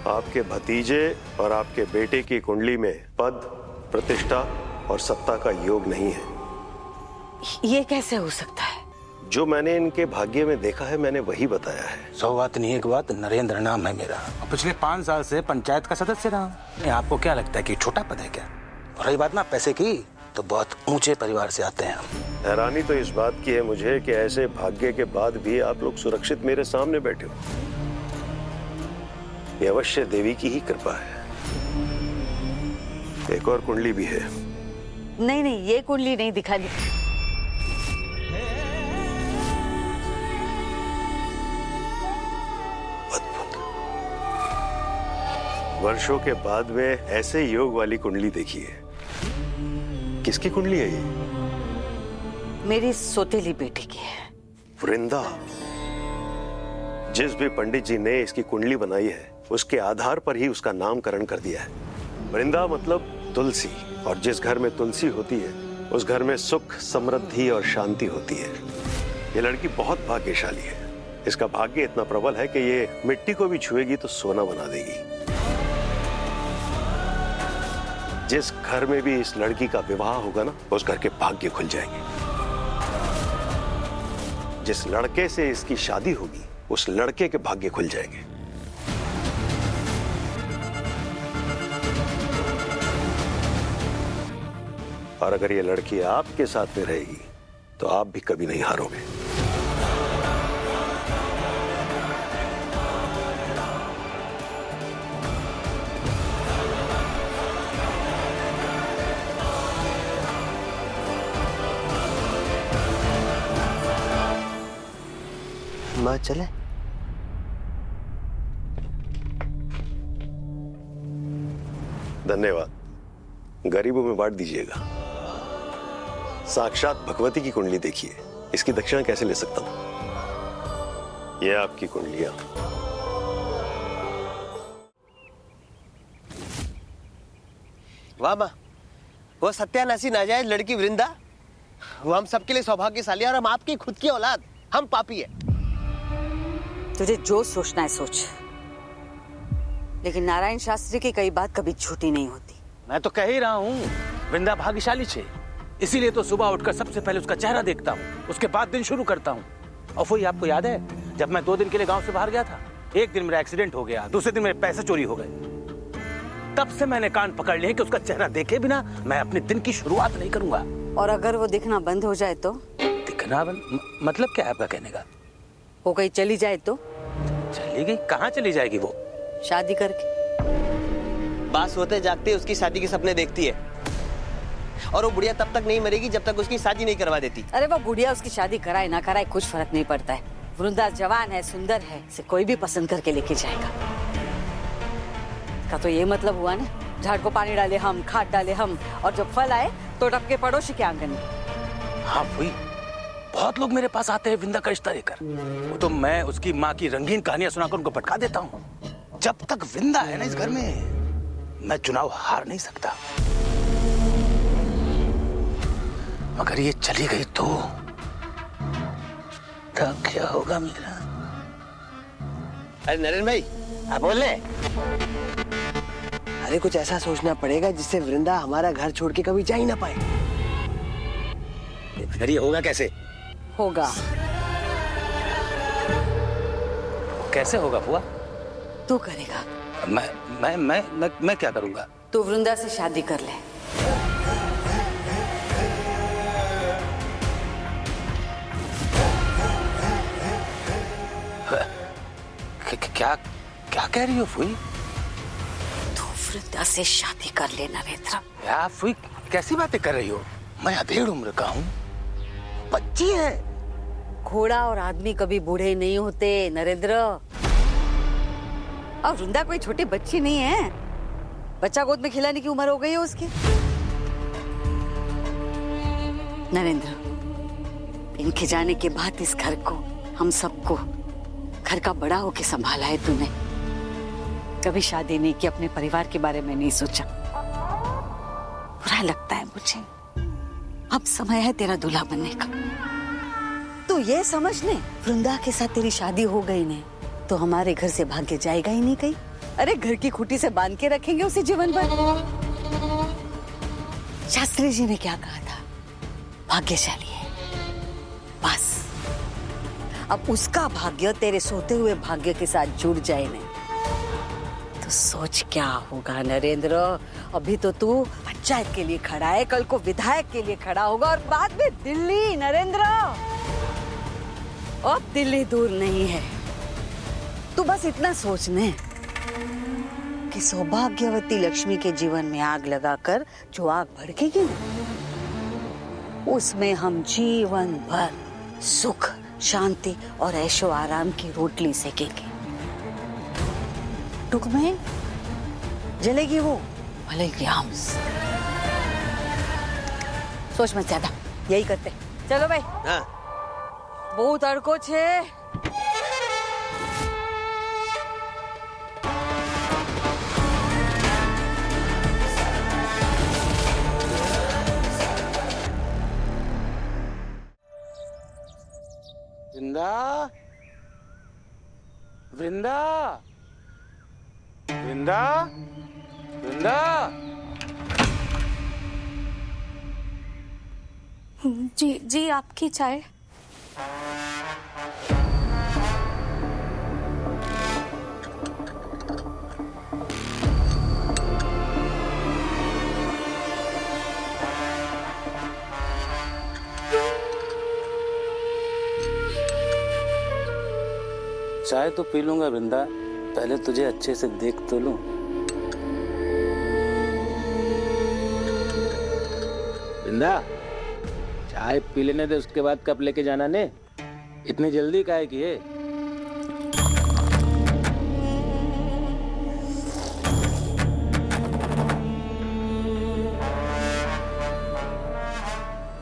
आपके भतीजे और आपके बेटे की कुंडली में पद, प्रतिष्ठा और सत्ता का योग नहीं है। ये कैसे हो सकता है? जो मैंने इनके भाग्य में देखा है मैंने वही बताया है। 100 बात नहीं एक बात, नरेंद्र नाम है मेरा। पिछले 5 साल से पंचायत का सदस्य रहा हूँ। आपको क्या लगता है कि छोटा पद है क्या? और रही बात ना पैसे की, तो बहुत ऊंचे परिवार से आते हैं हम। हैरानी तो इस बात की है मुझे कि ऐसे भाग्य के बाद भी आप लोग सुरक्षित मेरे सामने बैठे हो। ये अवश्य देवी की ही कृपा है। एक और कुंडली भी है। नहीं नहीं, ये कुंडली नहीं दिखानी। अद्भुत। वर्षों के बाद में ऐसे योग वाली कुंडली देखी है। किसकी कुंडली है ये? मेरी सौतेली बेटी की है। वृंदा। जिस भी पंडित जी ने इसकी कुंडली बनाई है उसके आधार पर ही उसका नामकरण कर दिया है। वृंदा मतलब तुलसी, और जिस घर में तुलसी होती है उस घर में सुख, समृद्धि और शांति होती है। ये लड़की बहुत भाग्यशाली है। इसका भाग्य इतना प्रबल है कि ये मिट्टी को भी छुएगी तो सोना बना देगी। जिस घर में भी इस लड़की का विवाह होगा ना, उस घर के भाग्य खुल जाएंगे। जिस लड़के से इसकी शादी होगी उस लड़के के भाग्य खुल जाएंगे। और अगर ये लड़की आपके साथ में रहेगी तो आप भी कभी नहीं हारोगे। माँ चले? धन्यवाद। गरीबों में बांट दीजिएगा। साक्षात भगवती की कुंडली देखिए, इसकी दक्षिणा कैसे ले सकता हूं? यह आपकी कुंडलियां। वाह माँ, वो सत्यानाशी नाजायज लड़की वृंदा, वो हम सबके लिए सौभाग्यशाली और हम आपकी खुद की औलाद, हम पापी है। तुझे जो सोचना है सोच, लेकिन नारायण शास्त्री की कई बात कभी झूठी नहीं होती। मैं तो कह ही रहा हूँ वृंदा भाग्यशाली छे, इसीलिए तो सुबह उठकर सबसे पहले उसका चेहरा देखता हूँ, उसके बाद दिन शुरू करता हूँ। और वही आपको याद है जब मैं 2 दिन के लिए गांव से बाहर गया था, एक दिन मेरा एक्सीडेंट हो गया, दूसरे दिन मेरे पैसे चोरी हो गए। तब से मैंने कान पकड़ लिए कि उसका चेहरा देखे बिना मैं अपने दिन की शुरुआत नहीं करूंगा। और अगर वो दिखना बंद हो जाए तो? दिखना बंद मतलब क्या है आपका कहने का? वो कहीं चली जाए तो? चली गई? कहाँ चली जाएगी वो? शादी करके। बात सोते जागते उसकी शादी के सपने देखती है, और वो बुढ़िया तब तक नहीं मरेगी जब तक उसकी शादी नहीं करवा देती। अरे वो बुढ़िया उसकी शादी कराए ना कराए कुछ फर्क नहीं पड़ता है। वृंदा जवान है, सुंदर है, इसे कोई भी पसंद करके लेके जाएगा। का तो ये मतलब हुआ ना, झाड़ को पानी डाले हम, खाद डाले हम, और जब फल आए तो टपके पड़ोसी के आंगन में। हाँ वही, बहुत लोग मेरे पास आते हैं वृंदा का रिश्ता लेकर। वो तो मैं उसकी माँ की रंगीन कहानियां सुनाकर उनको भटका देता हूँ। जब तक वृंदा है ना इस घर में, मैं चुनाव हार नहीं सकता। मगर ये चली गई तो तब क्या होगा मेरा? अरे नरेंद्र भाई, आप बोल रहे? अरे कुछ ऐसा सोचना पड़ेगा जिससे वृंदा हमारा घर छोड़ के कभी जा ही ना पाए। फिर ये होगा कैसे? होगा। कैसे होगा बुआ? तू करेगा। मैं क्या करूंगा? तू वृंदा से शादी कर ले। क्या क्या कह रही हो फुई? तू वृंदा से शादी कर ले नरेंद्र। यार फुई कैसी बातें कर रही हो? मैं अधेड़ उम्र का हूँ, बच्ची है। घोड़ा और आदमी कभी बूढ़े नहीं होते नरेंद्र। और वृंदा कोई छोटी बच्ची नहीं है, बच्चा गोद में खिलाने की उम्र हो गई है उसकी। नरेंद्र, इनके जाने के बाद इस घर को, हम सबको घर का बड़ा होके संभाला है तूने। कभी शादी नहीं की, अपने परिवार के बारे में नहीं सोचा। बुरा लगता है मुझे। अब समय है तेरा दूल्हा बनने का। तू ये समझ ले, वृंदा के साथ तेरी शादी हो गई ने तो हमारे घर से भाग के जाएगा ही नहीं कहीं। अरे घर की खूंटी से बांध के रखेंगे उसे जीवन भर। शास्त्री जी ने क्या कहा था? भाग्यशाली है। बस अब उसका भाग्य तेरे सोते हुए भाग्य के साथ जुड़ जाए नहीं तो सोच क्या होगा नरेंद्र। अभी तो तू पंचायत के लिए खड़ा है, कल को विधायक के लिए खड़ा होगा और बाद में दिल्ली। नरेंद्र अब दिल्ली दूर नहीं है। तू बस इतना सोचने कि सौभाग्यवती लक्ष्मी के जीवन में आग लगाकर जो आग भड़केगी ना, उसमें हम जीवन भर सुख शांति और ऐशो आराम की रोटली सेकेंगे। टुक में जलेगी वो, भलेगी हम। सोच मत ज्यादा, यही करते। चलो भाई। हाँ। बहुत अड़को छे। वृंदा, वृंदा, वृंदा, वृंदा। जी जी, आपकी चाय। चाय तो पी लूंगा वृंदा, पहले तुझे अच्छे से देख तो लूं। वृंदा, चाय पी लेने दे, उसके बाद कप लेके जाना ने। इतनी जल्दी काहे की है?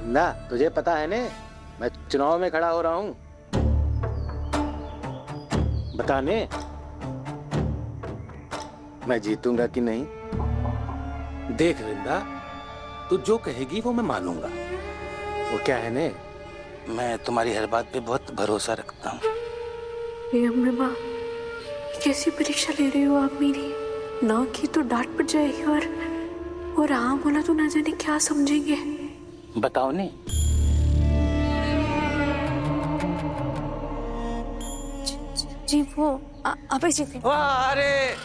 वृंदा, तुझे पता है ने मैं चुनाव में खड़ा हो रहा हूं। बताने मैं जीतूंगा कि नहीं? देख वृंदा, तू जो कहेगी वो मैं मानूंगा। वो क्या है ने, मैं तुम्हारी हर बात पे बहुत भरोसा रखता हूँ। अम्मे माँ, कैसी परीक्षा ले रही हो आप मेरी? ना की तो डांट पड़ जाएगी और हाँ बोला तो ना जाने क्या समझेंगे। बताओ ने। जी वो अभय जी थे। वाह, अरे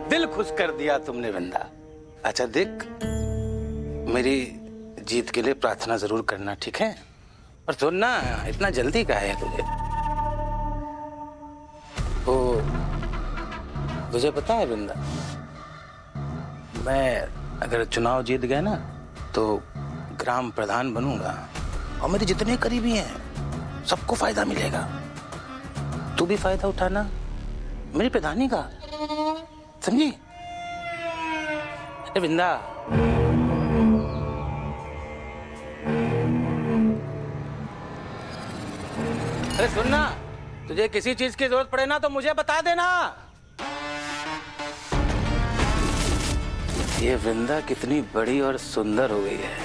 दिल खुश कर दिया तुमने वृंदा। अच्छा देख, मेरी जीत के लिए प्रार्थना जरूर करना, ठीक है? और सुनना, इतना जल्दी का है तुझे? ओ, तुझे पता है वृंदा, मैं अगर चुनाव जीत गया ना तो ग्राम प्रधान बनूंगा और मेरे जितने करीबी हैं सबको फायदा मिलेगा। तू भी फायदा उठाना मेरी प्रधानी का, समझी? अरे वृंदा, अरे सुनना, तुझे किसी चीज की जरूरत पड़े ना तो मुझे बता देना। ये वृंदा कितनी बड़ी और सुंदर हो गई है,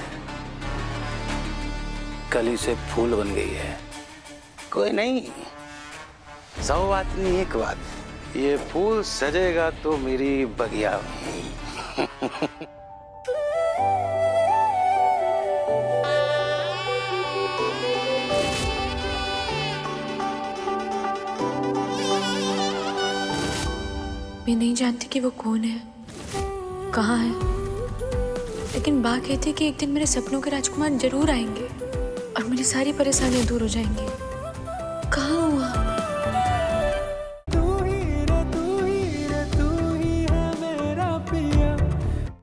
कली से फूल बन गई है। कोई नहीं, 100 बात नहीं, एक बात, ये फूल सजेगा तो मेरी बगिया में। मैं नहीं जानती कि वो कौन है, कहाँ है, लेकिन बा कहती है कि एक दिन मेरे सपनों के राजकुमार जरूर आएंगे और मेरी सारी परेशानियां दूर हो जाएंगी। कहाँ हुआ?